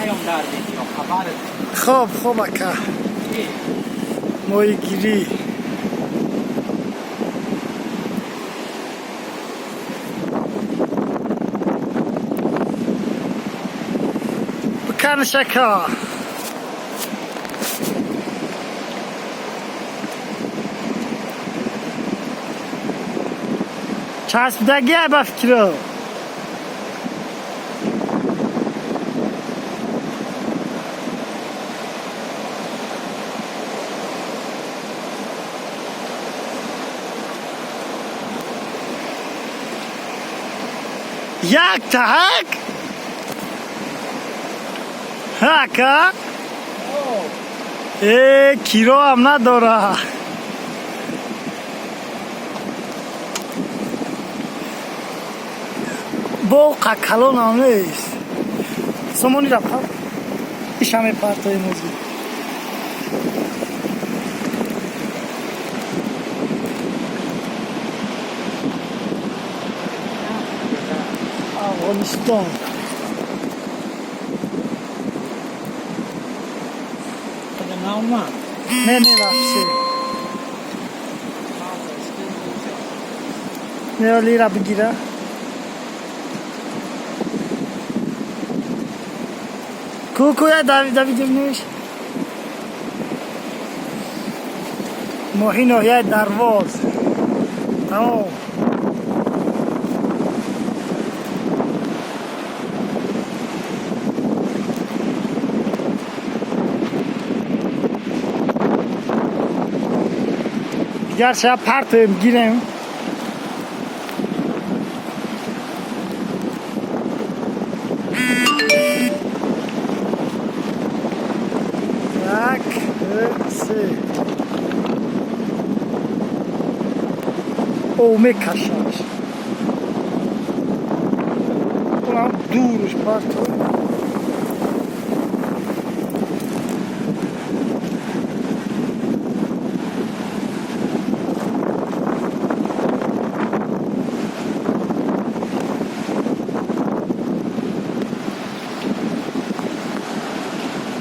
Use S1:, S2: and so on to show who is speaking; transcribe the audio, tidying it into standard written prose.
S1: نیام در بگیرم خبرت.
S2: خوب اکا ماهی گیری بکن شکا چسبدگی با فکرو یک تحک هکا کیلو هم نداره بوقع کلون هم نیست سمونی را بخواه ایش همه پرتای موزی افغانستان نه رفشه نه لیره بگیره کوکویا دوید نیش ماهی ناحیه درواز تمام دیگر شب پرتیم گیریم یک سه او میکشش اونم دورش پرتیم